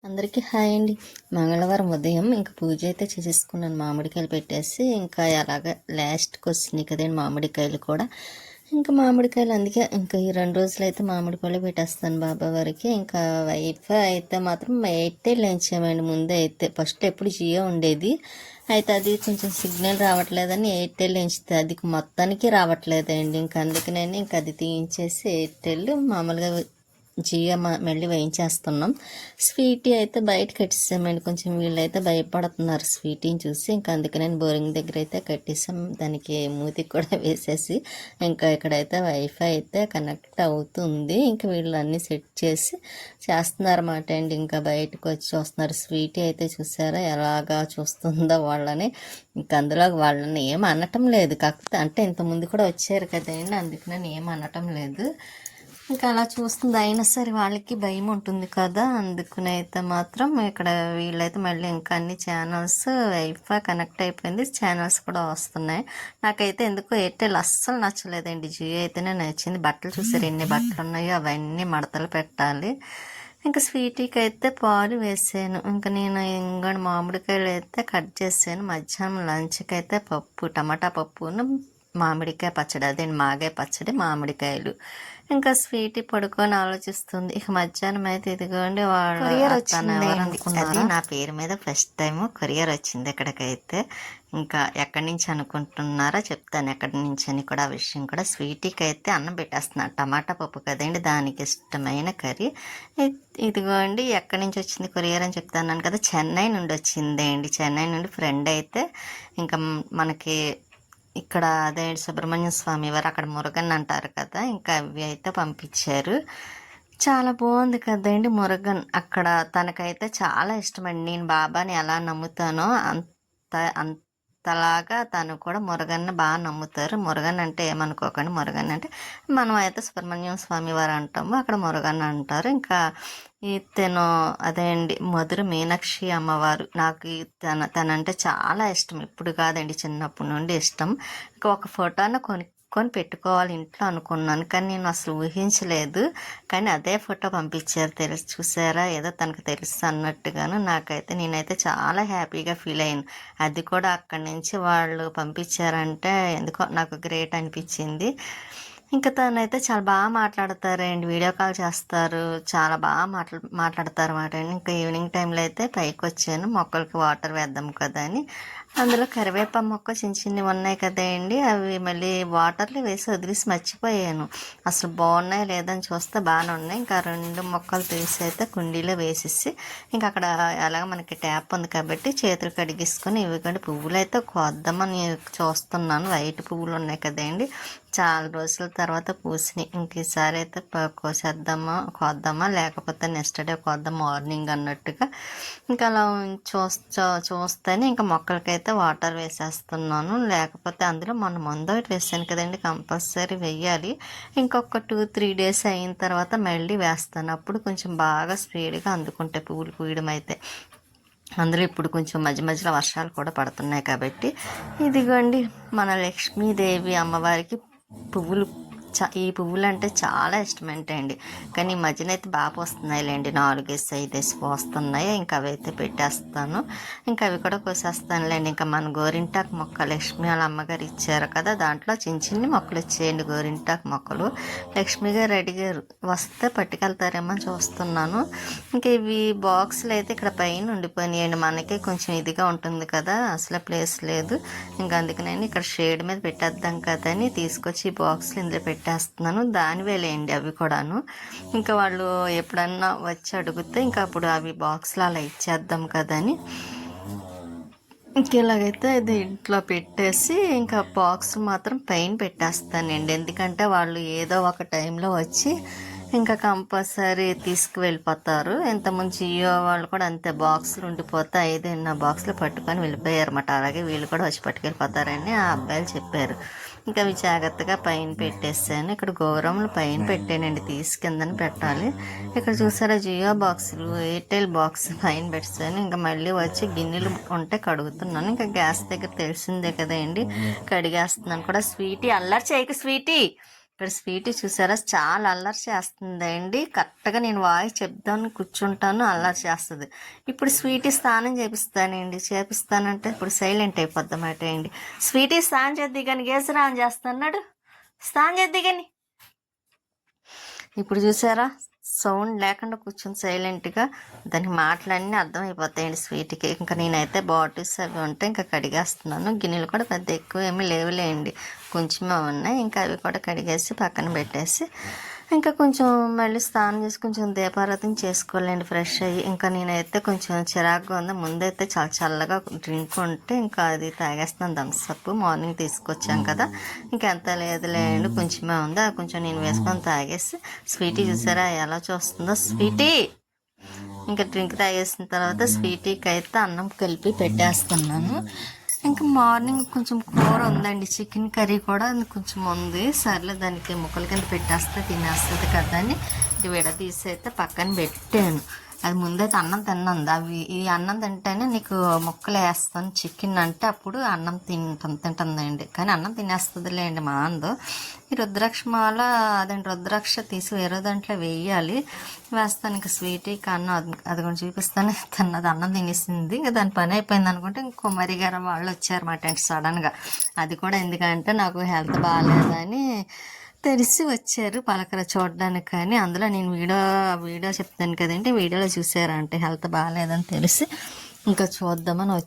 అందరికీ హాయ్ అండి. మంగళవారం ఉదయం ఇంక పూజ అయితే చేసేసుకున్నాను. మామిడికాయలు పెట్టేసి ఇంకా అలాగా లాస్ట్కి వచ్చినాయి కదండి మామిడికాయలు కూడా. ఇంకా మామిడికాయలు అందుకే ఇంకా ఈ 2 రోజులు అయితే మామిడి పళ్ళు పెట్టేస్తాను బాబా వారికి. ఇంకా వైఫ్ అయితే మాత్రం ఎయిర్టెల్ లేంచామండి. ముందే అయితే ఫస్ట్ ఎప్పుడు జియో ఉండేది, అయితే అది కొంచెం సిగ్నల్ రావట్లేదని ఎయిర్టెల్ ఎంచితే అది మొత్తానికి రావట్లేదండి. ఇంకా అందుకనే ఇంకా అది తీయించేసి ఎయిర్టెల్ మామూలుగా జియో మళ్ళీ వేయించేస్తున్నాం. స్వీటీ అయితే బయట కట్టేసామండి. కొంచెం వీళ్ళైతే భయపడుతున్నారు స్వీటీని చూసి. ఇంకా అందుకనే బోరింగ్ దగ్గర అయితే కట్టేసాం. దానికి మూతికి కూడా వేసేసి ఇంకా ఇక్కడైతే వైఫై అయితే కనెక్ట్ అవుతుంది. ఇంకా వీళ్ళు అన్నీ సెట్ చేసి చేస్తున్నారన్నమాట అండి. ఇంకా బయటకు వచ్చి చూస్తున్నారు. స్వీటీ అయితే చూసారా ఎలాగా చూస్తుందో వాళ్ళని. ఇంకా అందులో వాళ్ళని ఏం అనటం లేదు, కాకపోతే అంటే ఇంతకుముందు కూడా వచ్చారు కదండి, అందుకని ఏం అనటం లేదు. ఇంకా అలా చూస్తుంది. అయినా సరే వాళ్ళకి భయం ఉంటుంది కదా, అందుకునైతే మాత్రం ఇక్కడ వీళ్ళైతే మళ్ళీ ఇంకా అన్ని ఛానల్స్ వైఫై కనెక్ట్ అయిపోయింది, ఛానల్స్ కూడా వస్తున్నాయి. నాకైతే ఎందుకో ఎయిర్టెల్ అస్సలు నచ్చలేదండి, జియో అయితేనే నచ్చింది. బట్టలు చూసారు ఎన్ని బట్టలు ఉన్నాయో, అవన్నీ మడతలు పెట్టాలి. ఇంకా స్వీటీకి అయితే పాలు వేసాను. ఇంకా నేను ఇంకోటి మామిడికాయలు అయితే కట్ చేసాను. మధ్యాహ్నం లంచ్కి అయితే పప్పు, టమాటా పప్పును మామిడికాయ పచ్చడి, అదే మాగాయ పచ్చడి, మామిడికాయలు. ఇంకా స్వీటీ పడుకొని ఆలోచిస్తుంది. ఇక మధ్యాహ్నం అయితే ఇదిగోండి కొరియర్ వచ్చింది. అది నా పేరు మీద ఫస్ట్ టైం కొరియర్ వచ్చింది ఇక్కడికైతే. ఇంకా ఎక్కడి నుంచి అనుకుంటున్నారో చెప్తాను, ఎక్కడి నుంచి అని కూడా ఆ విషయం కూడా. స్వీటీకి అయితే అన్నం పెట్టేస్తున్నాను, టమాటా పప్పు కదండి దానికి ఇష్టమైన కర్రీ. ఇదిగోండి ఎక్కడి నుంచి వచ్చింది కొరియర్ అని చెప్తాను కదా, చెన్నై నుండి వచ్చింది అండి. చెన్నై నుండి ఫ్రెండ్ అయితే ఇంకా మనకి ఇక్కడ అదే సుబ్రహ్మణ్య స్వామి వారు అక్కడ మురుగన్ అంటారు కదా, ఇంకా అవి అయితే పంపించారు. చాలా బాగుంది కదండి మురుగన్. అక్కడ తనకైతే చాలా ఇష్టమండి. నేను బాబాని ఎలా నమ్ముతానో అంతలాగా తను కూడా మురుగన్ని బాగా నమ్ముతారు. మురుగన్ అంటే ఏమనుకోకండి, మురుగన్ అంటే మనం అయితే సుబ్రహ్మణ్యం స్వామి వారు అంటాము, అక్కడ మురుగన్ అంటారు. ఇంకా తను అదే అండి మధుర మీనాక్షి అమ్మవారు. నాకు తనంటే చాలా ఇష్టం, ఇప్పుడు కాదండి చిన్నప్పటి నుండి ఇష్టం. ఇంకా ఒక ఫోటోను కొని పెట్టుకోవాలి ఇంట్లో అనుకున్నాను, కానీ నేను అసలు ఊహించలేదు. కానీ అదే ఫోటో పంపించారు, చూసారా, ఏదో తనకు తెలుసు అన్నట్టుగాను. నేనైతే చాలా హ్యాపీగా ఫీల్ అయ్యాను. అది కూడా అక్కడి నుంచి వాళ్ళు పంపించారంటే ఎందుకో నాకు గ్రేట్ అనిపించింది. ఇంకా తనైతే చాలా బాగా మాట్లాడతారండి, వీడియో కాల్ చేస్తారు, చాలా బాగా మాట్లాడతారు అన్నమాట. ఇంకా ఈవినింగ్ టైంలో అయితే పైకి వచ్చాను, మొక్కలకి వాటర్ వేద్దాం కదా అని. అందులో కరివేపా మొక్క చిన్న చిన్నవి ఉన్నాయి కదండి, అవి మళ్ళీ వాటర్లో వేసి వదిలేసి మర్చిపోయాను. అసలు బాగున్నాయి లేదని చూస్తే బాగానే ఉన్నాయి. ఇంకా 2 మొక్కలు తీసి అయితే కుండీలో వేసేసి ఇంకా అక్కడ ఎలాగ మనకి ట్యాప్ ఉంది కాబట్టి చేతులు కడిగేసుకొని ఇవి కూడా పువ్వులు అయితే కోద్దామని చూస్తున్నాను. వైట్ పువ్వులు ఉన్నాయి కదండి, చాలా రోజుల తర్వాత పూసినాయి. ఇంక ఈసారి అయితే కోద్దామా లేకపోతే నెక్స్ట్ డే కోద్దాం మార్నింగ్ అన్నట్టుగా. ఇంకా అలా చూస్తేనే ఇంకా మొక్కలకైతే వాటర్ వేసేస్తున్నాను. లేకపోతే అందులో మన మందు ఒకటి వేసాను కదండి, కంపల్సరీ వెయ్యాలి. ఇంకొక 2-3 డేస్ అయిన తర్వాత మళ్ళీ వేస్తాను, అప్పుడు కొంచెం బాగా స్పీడ్గా అందుకుంటాయి పువ్వులు పూయడం అయితే. అందులో ఇప్పుడు కొంచెం మధ్య మధ్యలో వర్షాలు కూడా పడుతున్నాయి కాబట్టి. ఇదిగోండి మన లక్ష్మీదేవి అమ్మవారికి పువ్వులు, ఈ పువ్వులు అంటే చాలా ఇష్టమేంటండి. కానీ ఈ మధ్యన అయితే బాగా వస్తున్నాయిలేండి, 4-5 వస్తున్నాయి. ఇంకా అవి అయితే పెట్టేస్తాను. ఇంకా అవి కూడా కోసేస్తానులేండి. ఇంకా మన గోరింటాకు మొక్క లక్ష్మి వాళ్ళ అమ్మగారు ఇచ్చారు కదా, దాంట్లో చిన్న చిన్ని మొక్కలు వచ్చేయండి, గోరింటాకు మొక్కలు. లక్ష్మి గారు అడిగారు, వస్తే పట్టుకెళ్తారేమో చూస్తున్నాను. ఇంకా ఇవి బాక్సులు అయితే ఇక్కడ పైన ఉండిపోయినాయండి, మనకి కొంచెం ఇదిగా ఉంటుంది కదా, అసలు ప్లేస్ లేదు. ఇంకా అందుకని ఇక్కడ షేడ్ మీద పెట్టేద్దాం కదా అని తీసుకొచ్చి ఈ బాక్సులు ఇందులో పెట్టేస్తున్నాను. దానివేలేండి అవి కూడాను. ఇంకా వాళ్ళు ఎప్పుడన్నా వచ్చి అడిగితే ఇంకా అప్పుడు అవి బాక్సులు అలా ఇచ్చేద్దాం కదని ఇంక ఇలాగైతే ఇది ఇంట్లో పెట్టేసి ఇంకా బాక్స్ మాత్రం పైన పెట్టేస్తానండి. ఎందుకంటే వాళ్ళు ఏదో ఒక టైంలో వచ్చి ఇంకా కంపల్సరీ తీసుకువెళ్ళిపోతారు. ఇంతకుముందు జియో వాళ్ళు కూడా అంతే, బాక్సులు ఉండిపోతే 5 బాక్సులు పట్టుకొని వెళ్ళిపోయారు అన్నమాట. అలాగే వీళ్ళు కూడా వచ్చి పట్టుకెళ్ళిపోతారని ఆ అబ్బాయిలు చెప్పారు. ఇంకా అవి జాగ్రత్తగా పైన పెట్టేసాను. ఇక్కడ గౌరమ్మలు పైన పెట్టానండి, తీసి కిందని పెట్టాలి. ఇక్కడ చూసారా జియో బాక్సులు, ఎయిర్టెల్ బాక్స్ పైన పెట్టాను. ఇంకా మళ్ళీ వచ్చి గిన్నెలు ఉంటే కడుగుతున్నాను. ఇంకా గ్యాస్ దగ్గర తెలిసిందే కదండి, కడిగేస్తున్నాను కూడా. స్వీటీ అల్లరి చేయకు స్వీటీ, ఇక్కడ స్వీటీ చూసారా చాలా అల్లరి చేస్తుందండి. కరెక్ట్గా నేను వాయిస్ చెప్దామని కూర్చుంటాను, అల్లరి చేస్తుంది. ఇప్పుడు స్వీటీ స్నానం చేపిస్తానంటే ఇప్పుడు సైలెంట్ అయిపోద్దామాట అండి. స్వీటీ స్నానం చేద్ది కానీ గేసరాన్ చేస్తున్నాడు, స్నానం చేద్ది కానీ. ఇప్పుడు చూసారా సౌండ్ లేకుండా కూర్చొని సైలెంట్గా, దానికి మాటలన్నీ అర్థమైపోతాయండి స్వీట్కి. ఇంకా నేనైతే బాటిల్స్ అవి ఉంటే ఇంకా కడిగేస్తున్నాను. గిన్నెలు కూడా పెద్ద ఎక్కువ ఏమీ లేవులేండి, కొంచెమే ఉన్నాయి. ఇంకా అవి కూడా కడిగేసి పక్కన పెట్టేసి ఇంకా కొంచెం మళ్ళీ స్నానం చేసి కొంచెం దీపారాధన చేసుకోవాలండి ఫ్రెష్ అయ్యి. ఇంకా నేనైతే కొంచెం చిరాకుగా ఉంది. ముందైతే చాలా చల్లగా డ్రింక్ ఉంటే ఇంకా అది తాగేస్తున్నాను, థమ్స్అప్. మార్నింగ్ తీసుకొచ్చాం కదా, ఇంకెంత లేదులేండి, కొంచెమే ఉంది. అది కొంచెం నేను వేసుకొని తాగేసి, స్వీటీ చూసారా ఎలా చూస్తుందో. స్వీటీ ఇంకా డ్రింక్ తాగేసిన తర్వాత స్వీటీకి అయితే అన్నం కలిపి పెట్టేస్తున్నాను. ఇంకా మార్నింగ్ కొంచెం కూర ఉందండి, చికెన్ కర్రీ కూడా కొంచెం ఉంది. సర్లే దానికి ముక్కల కింద పెట్టేస్తే తినేస్తుంది కదా అని విడదీసి అయితే పక్కన పెట్టాను. అది ముందైతే అన్నం తిన్నది. ఈ అన్నం తింటేనే నీకు ముక్కలు వేస్తాను చికెన్ అంటే అప్పుడు అన్నం తింటుందండి. కానీ అన్నం తినేస్తుందిలేండి మా అందు. ఈ రుద్రాక్ష మాల అదేంటి రుద్రాక్ష తీసి వేరే దాంట్లో వేయాలి, వేస్తాను. ఇంకా స్వీటీకి అన్నం అది కూడా చూపిస్తాను. తిన్నది, అన్నం తినేసింది. ఇంకా దాని పని అయిపోయింది అనుకుంటే ఇంకో కుమారి గారు వాళ్ళు వచ్చారన్నమాట అండి సడన్గా. అది కూడా ఎందుకంటే నాకు హెల్త్ బాగాలేదని తెలిసి వచ్చారు పలకర చూడడానికి. కానీ అందులో నేను వీడియో చెప్తాను కదండి, వీడియోలో చూసారంటే హెల్త్ బాగాలేదని తెలిసి ఇంకా చూద్దామని వచ్చి